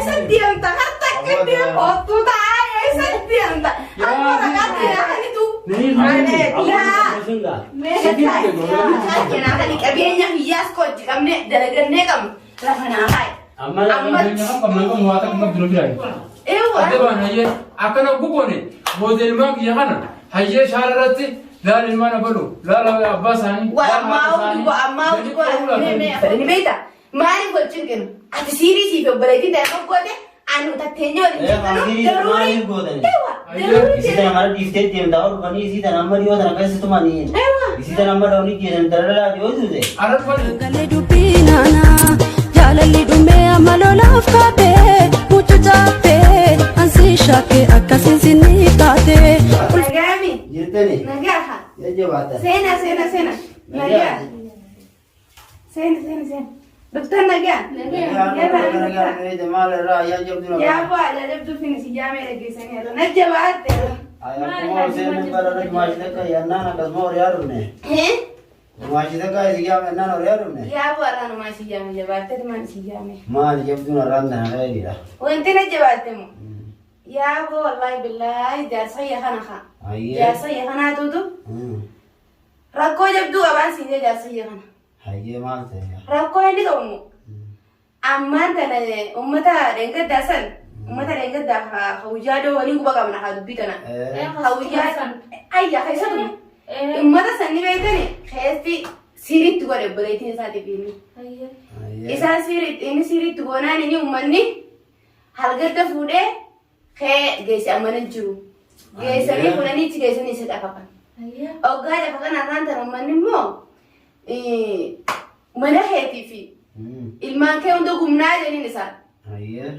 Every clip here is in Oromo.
senti anta harta kedi foto ta senti anta allora catti tu la me nada di cabenya hias kok kamne dalagane kam rafana hai amma kamu wata kuma dulu birai ada bana ye akan aku kone model mak ya kana haye shararati la ilmana balu la abbasani wa amma ni meita mari ko cingin ati siri si fe balai ta ko gode anu ta tenyo ni daruri इसी तरह हमारा डिस्टेंस दिया दावर बनी इसी तरह नंबर दिया था कैसे तुम्हारी इसी तरह नंबर डाउन किया जनरल ला दियो तुझे अरे पर गले डुबीना ना जालली डुमे अमलो लाफाते मुझ जाते अंसी शाके अक्कासी सिनीताते nagami जीते नहीं nagaha ये जो बात है sena naga sena dokter naga ये जमाल रहा या जब तू ya ba ya jab tu fini si ya mere ke sene lo najawate आया कुमार से नंबर रख माजी का या ना ना कसमोर यार ने माजी का इसी या ना ना यार ने ya ba ranu ma si ya me jawate man si ya me मां जब तू रन ना है दिया wante najawate mo ya bo wallahi billahi dar saya khana kha आइए ya saya khana tu rakko jab tu aban si ya saya khana आइए मां से rakko ni to mo amma tana ummata renga dasan ummata renga da hawjado wani kuba gamna ha dubitana hawjado ayya khaisa tu ummata sanni betani khaysti sirit gore bulaitin sati bini isa sirit gona ni ummanni halgadda fude khay geesi amanan jiru geesani kunani ci geesani se dafakan ogga dafakan aranta ummanni mo mana heti fi ilman kee hundo gumnaa jeniin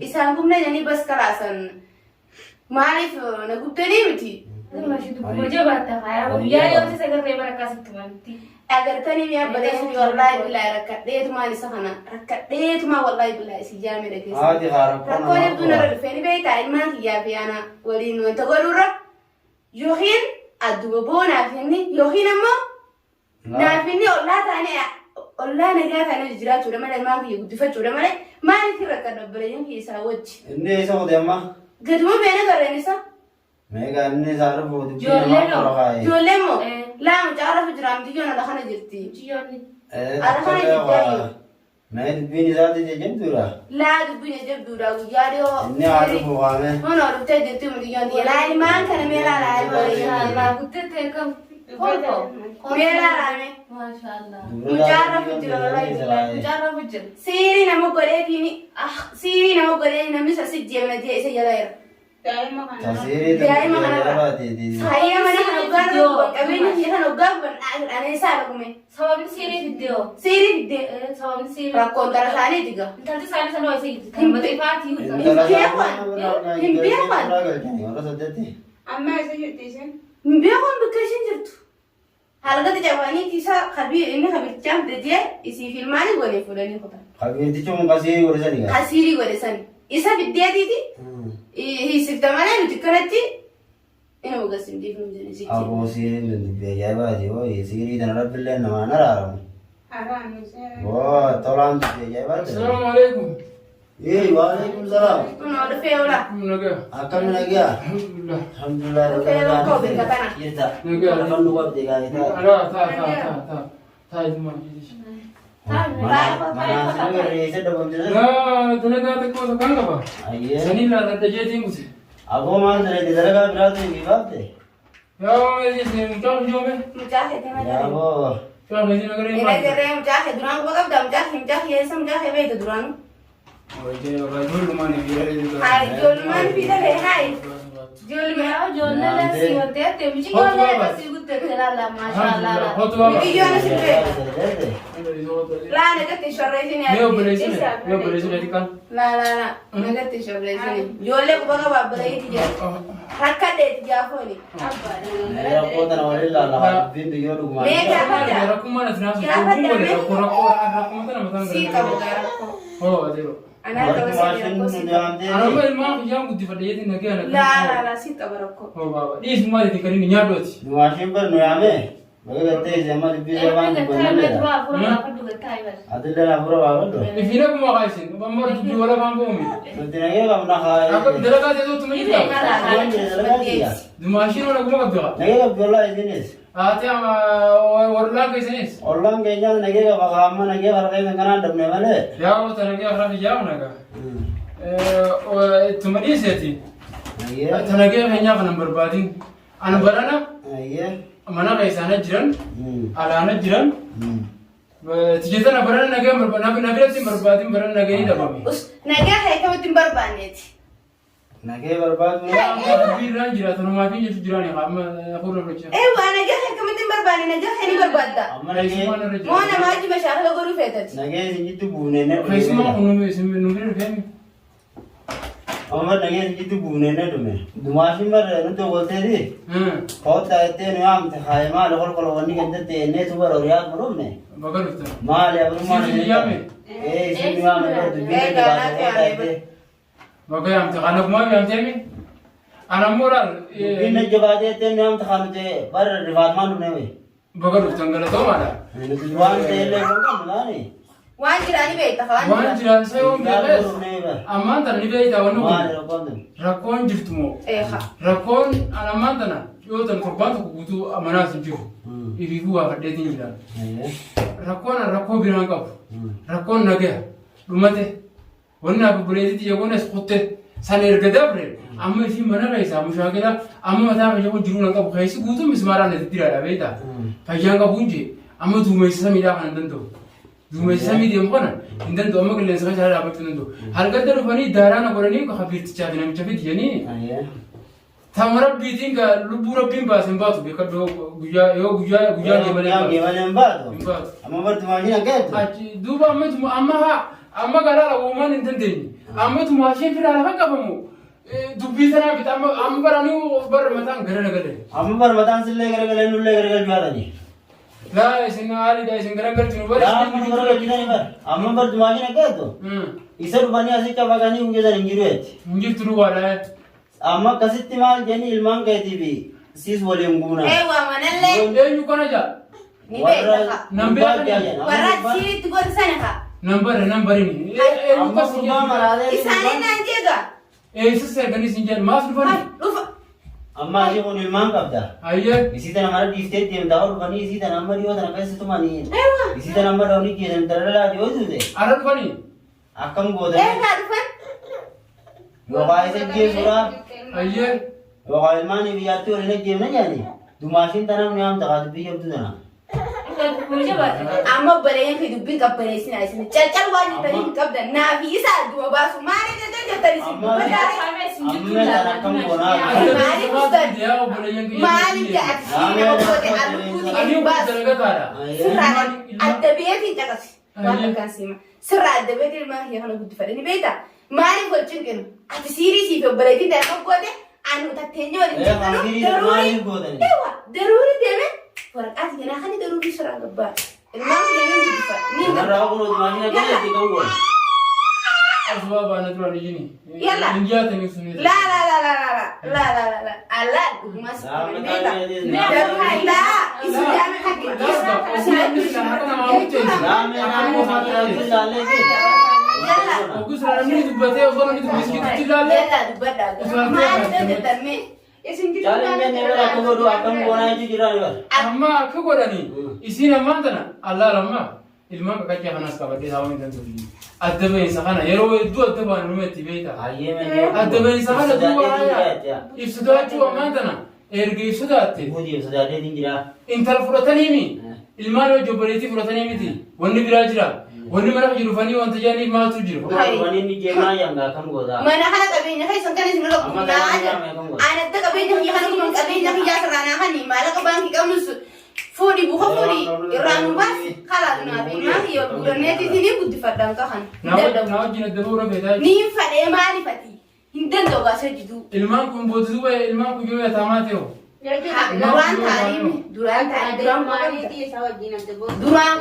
isaan gumna janii bas kalaasan maaliif na gubtanii miti agartanii mi'a baleessuti wallaahi billaahi rakkadheetumaan isa kana rakkadheetumaa wallaahi billaahi si jaame dhageessa rakkoo jabduu narra dhufeeni beektaa ilmaan kiyyaa fi ana waliin wanta godhuurra yookiin adduma boo naaf inni yookiin ammoo naaf inni ollaa taane ollaa nagaa taane jiraachuudha malee ilmaan kiyya guddifachuudha malee maaliif rakkadha baleeyyan keessaa wajji इन्ने ऐसा होते अम्मा gaduma beena garreen isa मैं कहने सारे बहुत भी ijoollee moo laamu caala fi jiraamti yoona lakana jirti मैं भी नहीं जाती थी जब दूरा laa dubbina jabduudha guyyaa dhiyoo इन्ने आलू हुआ मैं hono dhuftee jirti mudiyyoon diya laa ilmaan kana meelaa laa meelaa laame mucaarra fujjira mucaarra fujjira siirii nama godheetini siirii nama godheetini namni sassi jeemna jee isa jala jira तस्वीरें तो लगाती थी saya mana kan ugar qabeenya kiyya kan ugar ana isaa dhaqume sababni siirii fiddeo siirii fidde sababni siirii rakkoon dhala isaanii diga intalti isaanii sanoo isa jirti kan maxxifaatii amma isa jirtiisen hin beekon bakka ishin jirtu halgati jabanii isa qabii inni qabichaaf dajee isii filmaanii goonee fuudhanii kutan खबीर चुम कसी और सनी का asiirii godhe sani isa fiddeetiiti hiisifta malee nuti kanatti ina ugasin diifnu jedhe sichi अब वो सीरी में बेजाय बाजी वो ये सीरी इधर रब ले नमाना रहा हूँ वो तोलान बेजाय बाजी अस्सलाम वालेकुम ये वालेकुम सलाम uno dhufee ola naga अकल में लग गया alhamdulillah alhamdulillah ये था अपन लोग अब देखा ये था ara ta iduma mana से रेसे डबल जैसे na tunaga ta ko kan gaba आइए sani la da je tin musi अब वो मान रहे इधर का बिराद है की बात है ya ye se mutaw jo me mujaahid या वो ya me jina gare ina ma garee mujaahid duraan kuba qabda mujaahid yeessa mujaahid beeyta duraan o je ba dulu mane bi hai ijoollumaan fidale hai ijoollumaan ijoollee leessi watee teemichi ijoollee leessi guttee laala maashaallah hotu baba biyyoon isin beeku रहते laa nagatti shorreesini meo belesine dikan laa nagatti shorreesini ijoollee kuba qaba birayiiti jira rakkadheeti jaafooni मेरा पोता ना वाले लाला दिन दियो लोग मार mee gaafadha rakumana finasu ko rakumata na matanga sii qabu gaarakkoo ho adero anaa qaba sanii rakkoo sii qabu araba ilma kiyam guddi fadiyati nagaya laa sii qaba rakkoo ho baba dis mali dikani nyaadoti नुआशिम पर नुयामे मगर गते जमा दिबी जवान बनले Adillah abura baawallo. Ifina kuma kaisin. Bamar tubi wala bambomi. Ntinage kamna khay. Aku dalaga itu tuh mungkin. Dimashin wala kuma kabja. Nage kabjolla idinis. Ati ama warla kaisenis. Ollang kenya nage kabama nage karake ngana dabne male. Ya वो तनगे अखरा भी जाओ ना का तुम्हारी सेती Nage. तनगे कहीं का नंबर बादी अनबराना Nage. मना कैसा ना जिरन आलाना जिरन Hmm. تجيتنا نبرنا نجا مربنا نبرة تيم مربادي مربنا نجا يدبامي us nagaa hayka watin barbaaneti Nage barbad me. بيران جرا تنو ما في جت جراني قام أقول رجع ewa nagaa hayka watin barbaane nagaa hayni barbaadda Amma nage. moona maaji mashaakila goru feetati Nage sinjitu bunene. كيس ما كنا بيسمي نبرة فهمي Amma nage sinjitu bunene dume. Dumashin bar nto bolte di. Kota ete no am te khayma lokol kol wani kente te ne subar oriya marumne. بقولك Mal ya bru mal. Sini yame. Sini yame to bine de baate. بقول يا أمتى أنا كمان يا أمتى أنا مورال Bine de baate te ne am te khanu te bar rivat manu ne we. بقولك تنقل توما لا Wan te le ko mani. waan jiraani beekta waan وان جران سيوم بيرس أما أنت نبي تاونو Mal ro kon. ركون جفتمو eeha ركون أنا ما أنتنا يو تنقبان تقولوا أمانات نجيبه يبيكوا أكدتين جران ركون بيران كاب ركون نجاه رمته وانا ببريدي يقولون اسقطت سنير قدابر أما في منا كيسا مشاكلة أما متى يجون جرونا كاب خيس قوتو مسمارا نتدير على بيتا فجأة كابونجي أما دوما يسمي ده عندندو دوما يسمي ده مكانا عندندو أما كل إنسان شهر أبغى تندو هل قدر فني دارنا قرني كخبير تجاهنا مشافي يعني ثمرة بيتين كلبورة بين باسم باتو بيكبر جوجا Gimana mbado? Amma bar tumaji na ketu. دوبا أما قال لا وما ننتدين أما تماشين في العالم كفمو دبيتنا بيت أما براني وبر مثلا غيرنا غيره Amma bar matan sille gare nulle gare biara ni. لا إسنا علي ده إسنا غيرنا غيره تنو Ya amma gare gina ni bar. Amma bar tumaji na ketu. Isar bani asi ka bagani unge da ingiruet. مجيب تروح على Amma kasitti mal jeni ilman kaiti bi. Sis volume guna. ewa manallee إيه يكون أجا ni beekta Nambe warra siiritti goota sana ka نمبر إني إيه Amma kuma marade. isaanii naan jeega إيه سيسر سنجان ما في فني dhufa Amma aje kun ilman kabda. أيه Isi tan amara difte dem daur bani isi tan amma dio tan kaise tumani. ewa Isi tan amma dawni ki tan darala dio jude. أرد فني Akam goda. eegaa dhufan Yo kaise je sura. أيه Yo kaise mani biyatu rene je na jani. Dumashin tanam nyam tagat bi yam tudana. amma baleen fi dubbii qabbaneessina isin calcal waan jettanii hin qabdan naafi isaa du'a baasu maali jettanii jettanii isin Amma tan akam gona. maaliif jedhati nama goote alluuti أنا hin baasu درجات على sirraa adda beetiin caqasi waan akkaan siima sirraa adda beetiin ilmaan kiyya kana guddifadhani beekta maaliif wal cinqinu ati siirii siif obboleettiin daa'ima goote anu tatteenya waliin cinqinu daruuri deeme waraqaati kanaa kan daruuri sirraa gabbaa ilmaan kiyya hin guddifadha ni Narra kuno dumashin na kale ti kango. أسباب أنا ترى نجيني يلا. نجاتني سنيد لا لا لا لا لا لا لا لا لا لا mas daruuri la isin daa'ima kan yalla وقصر أنا مني دبته وصلنا نيجي مسكين تجلال yalla dubbadha maali dandeettanme isin jiru أما كقولني إسينا ما عندنا الله لما ilmaan kakachaa kanas qabadhee taa'uu hin danda'u. Adda bahiinsa kana yeroo hedduu adda bahan numatti beekta. Adda bahiinsa kana duuba haaya. Ibsitaachuu ammaan tana erga ibsitaatte. Intala fudhataniimi. Ilmaan hojii obboleettii fudhatanii miti. Wanni biraa jira. Wanni mana jiru dhufanii wanta jaaniif maaltu jiru. mana kana qabeenya keessan kan isin irra qunnaa ana adda qabeenya kiyya kana kun qabeenya kiyyaa sirraanaa kani maallaqa baankii qabnus fuudhi buka fuudhi irraa nu baasi kalaa dunaa fi ilmaan kiyya ol gudhanneeti isinii guddifadhaan kahan Na wajjin adda bahuu rafeetaa. niin fadhee maalifati hin danda'u gaasa jitu Ilmaan kun booddee duuba ilmaan kun yoo yataamaa ta'e. duraan taa'anii duraan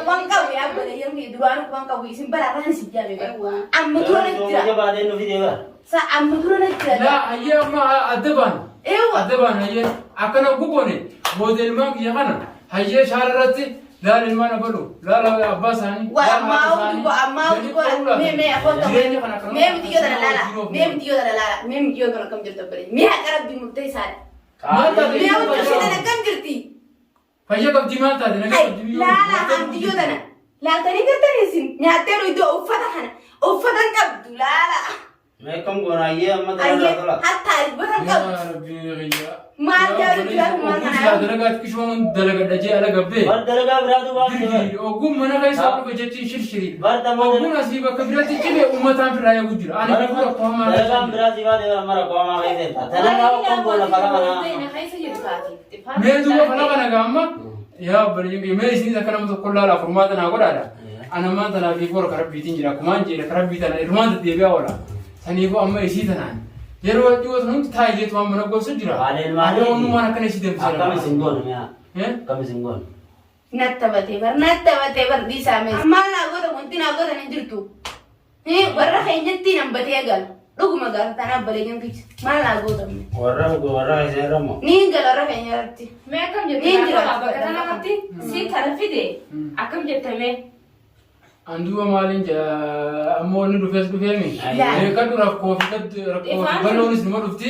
waan qabu yaa bada yemmi duraan waan qabu isin bara kan si jaabe amma dura na jira sa amma dura na jira Laa hayyee amma adda bahan. eewa Adda bahan hayyee akkana guboone booddee ilmaan kiyya kana hayyee shaara irratti لا للمانا بلو لا لا أباس هاني وأما أودي مي أخوته مي متيجي لا لا مي متيجي لا مي متيجي كم جرت بري مي هكذا بمبتدئ سارة مي أودي شيء أنا كم جرتي فجأة قبضي ما تادي لا هم تيجي أنا لا تاني كتير سين نعتبر يدو أوفتنا أوفتنا كبد لا لا ما كم قناعية ما تلا حتى البركة يا ربي غيا ما جاب جاب ما لا درجات كشوان درجات دجى على قبضي بار درجة برادو بار أقوم من غير سبب بجتين شرشري بار تمام أقوم أسيبك كبرت تجيب أمتان في الرأي وجرا أنا بقول قوم درجة برادو بار مرة قوم ما غير تنا ما قوم ولا فلا ما ما دوبا فلا بنا قامة يا بريء ما يصير إذا كلام تقول لا فرمات أنا أقول هذا أنا ما تنا في فور كرب بيتين جرا كمان جرا كرب بيتنا إرمان تديبيا ولا ثاني أما يصير ثنا يروح جوا ثنون تاي جت وام من أقول سجرا أنا أنو ما نكني يصير كم سنقول ميا كم سنقول نتبتي بر دي سامي ما لا أقول وانتي نقول أنا جرتو هي برا خينتي نبتي أقول رغم قال تنا بليجن كيس ما لا أقول ورا إذا رمو نين قال ورا خينتي मैं कम जब करना करती सी तरफ ही दे आकम जब तमे Anduwa malin ja ammo ni du fes du femi kadu rakko balonis no dufti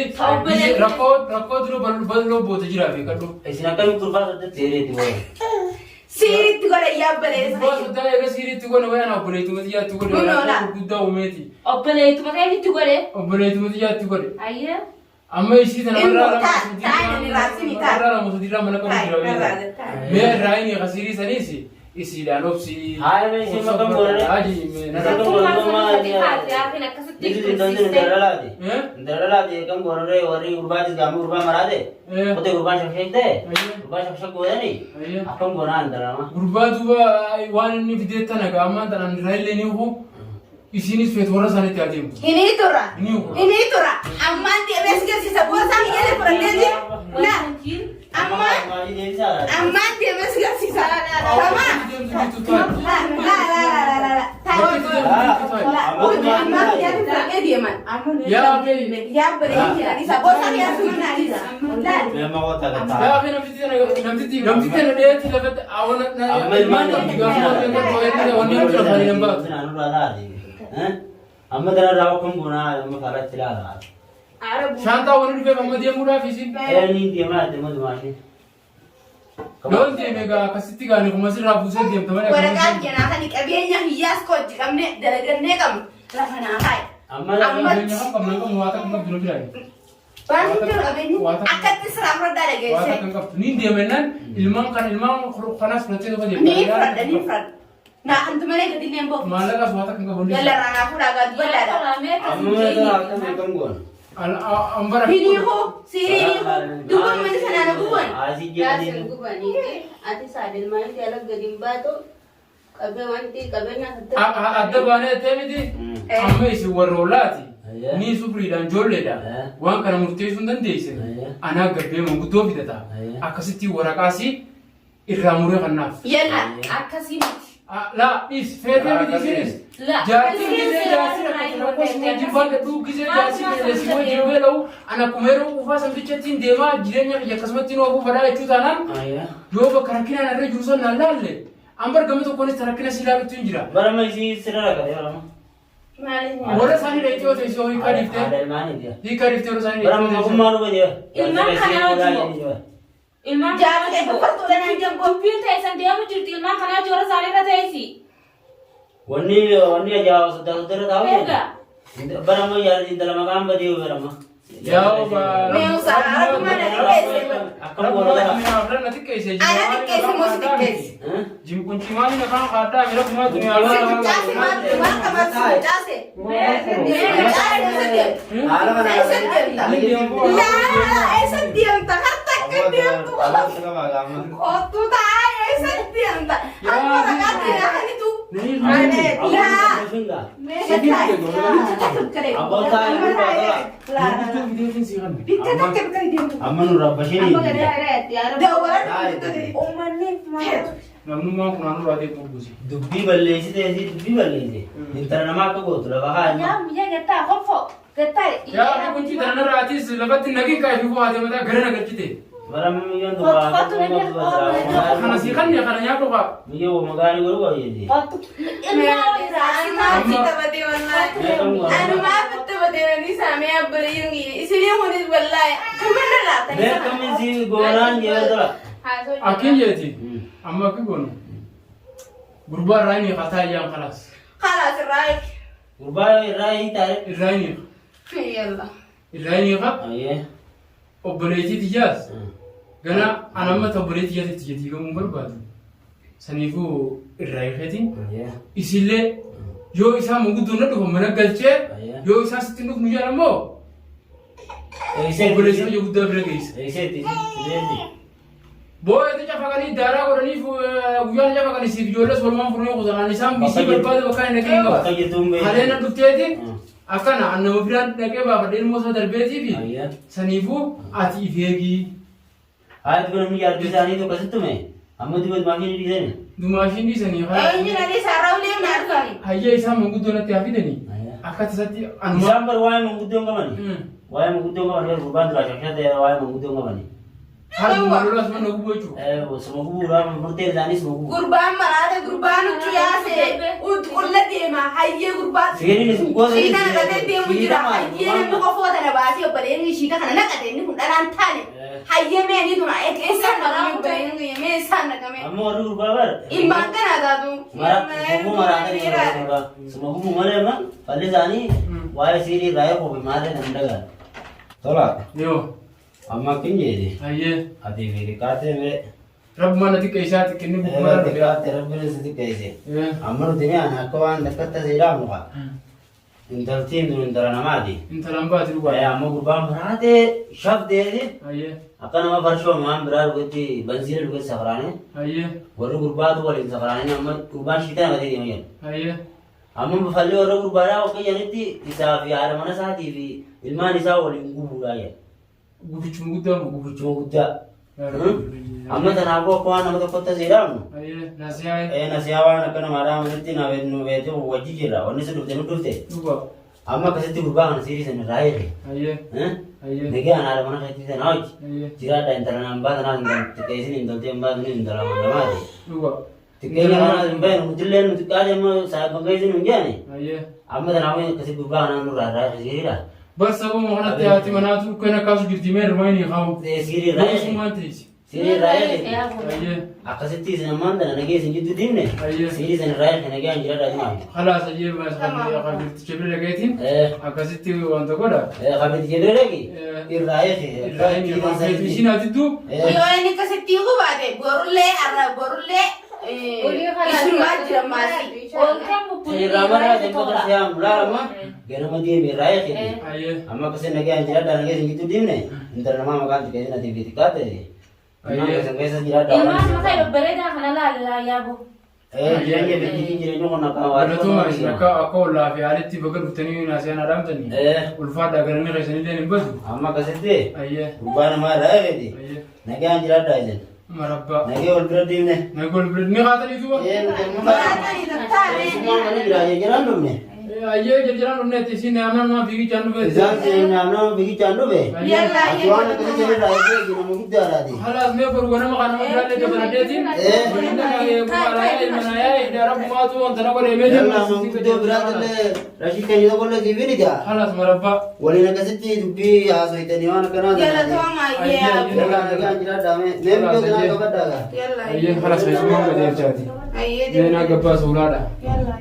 rakko duro ballo bota jira fi kadu isina kan kurba da tere ti wo siri tu gore ya bale bos da ya siri tu gore wayana bole tu ya tu gore gudda umeti open है तुम्हारे लिए तू करे bole tu ya tu gore आइए amma isi da rara musudira mana kan jira me raini khasiri sanisi isi da nopsi hai me isi makam bole aji me na kan bole ma darala di kan bole wari urba di gamu urba marade kote urba shakshak de urba shakshak ko ni akam gona andara ma urba duba wan ni videta na gama dan raile ni ho isini sweet wara sani te adim ini tora amma dia besgar si sabor sang yele pradedi na amma dia besgar si sala sama amma dia pradedi man ya be ya beri ni sabor sang ya suna aliza me ma kota kata ya be namtiti na de ti la vet awona na man ni gamu ko ko ni wonni ko fari namba anu rada di amma dara raw kam guna amma fara tila ra shanta wonni be mamma dia muda fisi ni dia ma de mo mashi don de mega kasiti ga ni kuma sira buse de tamane wala kan jana kan kabiyanya hiyas ko jikamne dalaganne kam rafana hai amma nya kam nan kam wata kam duro jira ban jiro kabeni akat isram roda dage wata kam ni de menan ilman khanas prote ko de ni frad na antum mane gadin nembo malaga wata kam bondi yalla rana fura ga bala amma da kam gon ambara ini ho siri ini ho dugun mane sanana guban aji jadi gubani ati sadil mai tiala gadimba to kabe wanti kabe na adda bane temidi amma isi warolati ni supri dan jolle da wan kana murtee sun dan deise ana gabbe mun gudo bidata akasiti warakasi irramure kannaf yalla akasi لا إيش فيرمي بديسيرس لا جاسي جبال دو كيزه جاسي لسيمو جبالو أنا كميرو وفاسم بيجتين ديما جيرانيا يكسمتين وابو فدا يجوزانا جو بكركينا نرى جوزان نالله أمبر كمتو كوني تركينا سيلا بتنجرا barama isi sirara kare barama ولا ساني ريتيو تيسو هي كاريفته ada mani dia هي كاريفته ولا ساني barama kumaru ba dia ilman kana jo ilman jabe ko to lana jam ko computer ऐसा दिया मुझे ilman kana जोरा सारे का ऐसी wani aja saudara tahu ya barama yar di dalam makam ba dia barama يا با me usara kuma na kese akam gona da أنا نتيجة كيسة ana kese mo si kese جيم كنتي ماني نكان قاتا ميرا كما دنيا jase ma kama jase ala mana la esa dianta hatta que dianta ala sama magama oh tu ta esa dianta amma ragazzi hani tu ane la singa me kare abang saya bitte kare dianta amanu rabbashini da wala ummanni نحن ما كنا نروح هذه بوجي dubbi balle si te si dubbi balle si intara nama ko gotu la baha ya muझे कहता खफो कहता يا كنتي ترى نرى أتيس لبعض النجيم كيف هو هذا متى غيرنا كذي Malam miyong dua. Kana si kan ya kana nya ko ka. Miyo magani ko ko yedi. Anu maaf betul-betul ni sama beri ini. Isini muni wallahi. Kemana lah? Be kami si goran je dala. Akin yeti. Amma ki gono. Gurba rani kata yang kelas. Khalas raik. Gurba rai tare. Rani. Yalla. Rani ka. Aye. Oboleti tijas. Gana anamma oboleti yati tijeti ko mumbar badu. Sanifu rai khati. Aye. Isille yo isa mugu donna do mana galche. Yo isa sitinuk nujara mo. Ese Oboleti yo gudda bregis. ese ti. Boy itu cakap ni darah orang ni ujian cakap ni si jualan solman punya kuda ni sam bisi berpada bukan nak ingat. Bakal tumbe. Kalian nak dukti akan anda mobilan nak apa dia mau sadar beti bi. Aye. Sanifu ati ifegi. Ayat ko namin yar bisa ni to kasi tume. Amma di bad magi ni din. Dumashin di sani. Ini nanti sarau dia markan. Hayya isa mungkin tu nanti api deni. Aye. Akat sati anu. Sambar wae mengudong ka man. Wae mengudong ka man ruban dra shakya de wae mengudong ka man. Hal malulas mana aku bocu. Semoga bulan murtel danis semoga. Gurban marada gurban itu ya se. Udah dia mah hayya gurban. Sini ni semua. Sita nak kata dia mujira hayya ni muka foto nak bahas ya pada ini sita kan nak kata ini pun dalam tali. Hayya me ni tu nak esan nak kami bayang ni me esan nak kami. Amma orang berbabar. Imbang kan ada tu. Semoga marada ni semoga. Semoga mumare mah. Paling dani. Wae sini raya ko bimare nandaga. Tolak. Yo. Amma kinje di. Hayya. Ati veri kate me. Rab mana ti kaisa ti kini Amma bukmar. ti kate rabbere sidi kaise. Ya. Amma ti me ana ko an dakatta zira muka. Indal tin dun indal namadi. Inta lambat ruba. Wae amma gurbam marade shab de di. Hayya. Akan nama barsho mam berar gutti banzir gutti sakrane. Hayya. Waru gurbatu wali sakrane amma kurban shita ngade di mayan. Hayya. Amma bafalle waru gurbara oke yaniti isa fi ara mana sati fi ilman isa wali ngubu gaya. Gubicu muda mu gubicu. Coba. Amma tanako ko ana mata kotta ziram. Hayya. Nasihat. Nasiyawa na kana mara manti na ve no ve to wajijira wonni se dufte dufte. Ruba. Amma kasati gurbana siri sen raire. Hayya. Hayya. Nege ana mana kati sen hoj. Hayya. Jira da intara namba na ndan tikesin indal temba ni indala mandamade. Ruba. Tikenya mana mben mutilen mutikale mo sa bangaisin unjani. Hayya. Amma tanawe kasi gurbana no ra sirira. بس أبو مهند تأتي مناطق كنا كاسو جرتيمير رويني خاو. Siri لا raire. يسمع تريس. Siri raire. أيه. Akasiti sen manda na nege sen jitu dimne. أيه. Siri sen raire kana ge anjira da jima. خلاص أجيب ما سخبي أخبر تجيب لي لقيتين. أكاسيتي وأنت كذا. Khabit jere lagi. Irraire. الرأي ما في مشين هتدو. Yo ini kasih tiuku bade. Borule arah borule. Isu majra masih. Ramana de ko siam rama. Gena madi mi raire. أيه. Amma kasen nage anjira da nage sen jitu dimne. Indar nama makan ke na tivi tikate. Amma kasen kaisa jira da. Iman makanya bereda kana la ya bu. Jenge beti jire no na ka wa. أنا توما إسمعك أقول لا في عادتي بقول بتني ناسي أنا رامتني. والفاد أقول إني غير سنين بدو. Amma kasete. أيه. Rubana ma raire di. أيه. Nage anjira da isen. مربى. Nage ultra dimne. نقول برد نقاتل يتوه. Marada ni datang. Semua mana jira jira lumne. أيه جرجران لونه تسين أمنا ما بيجي جانو بس. Izan sen namna bigi chandu be. Yalla Atuan ke jere raire gina mu dara di. خلاص ما يقول وانا ما كان مقرأ لك بردتين. بدنا يقول على المنايا إذا رب ما تو أنت نقول إيميل. Yalla mu kudo brad le Rashid kan yo kolle divini ja. خلاص مربى. Wali na kasiti dubi aso itani wana kana. Yalla tuama iya. Nage anjira da me. Ne biyo dina ka badaga. Yalla. أيه خلاص بس ما بدي أرجع. Aye. أنا قبض ولاده. Yalla.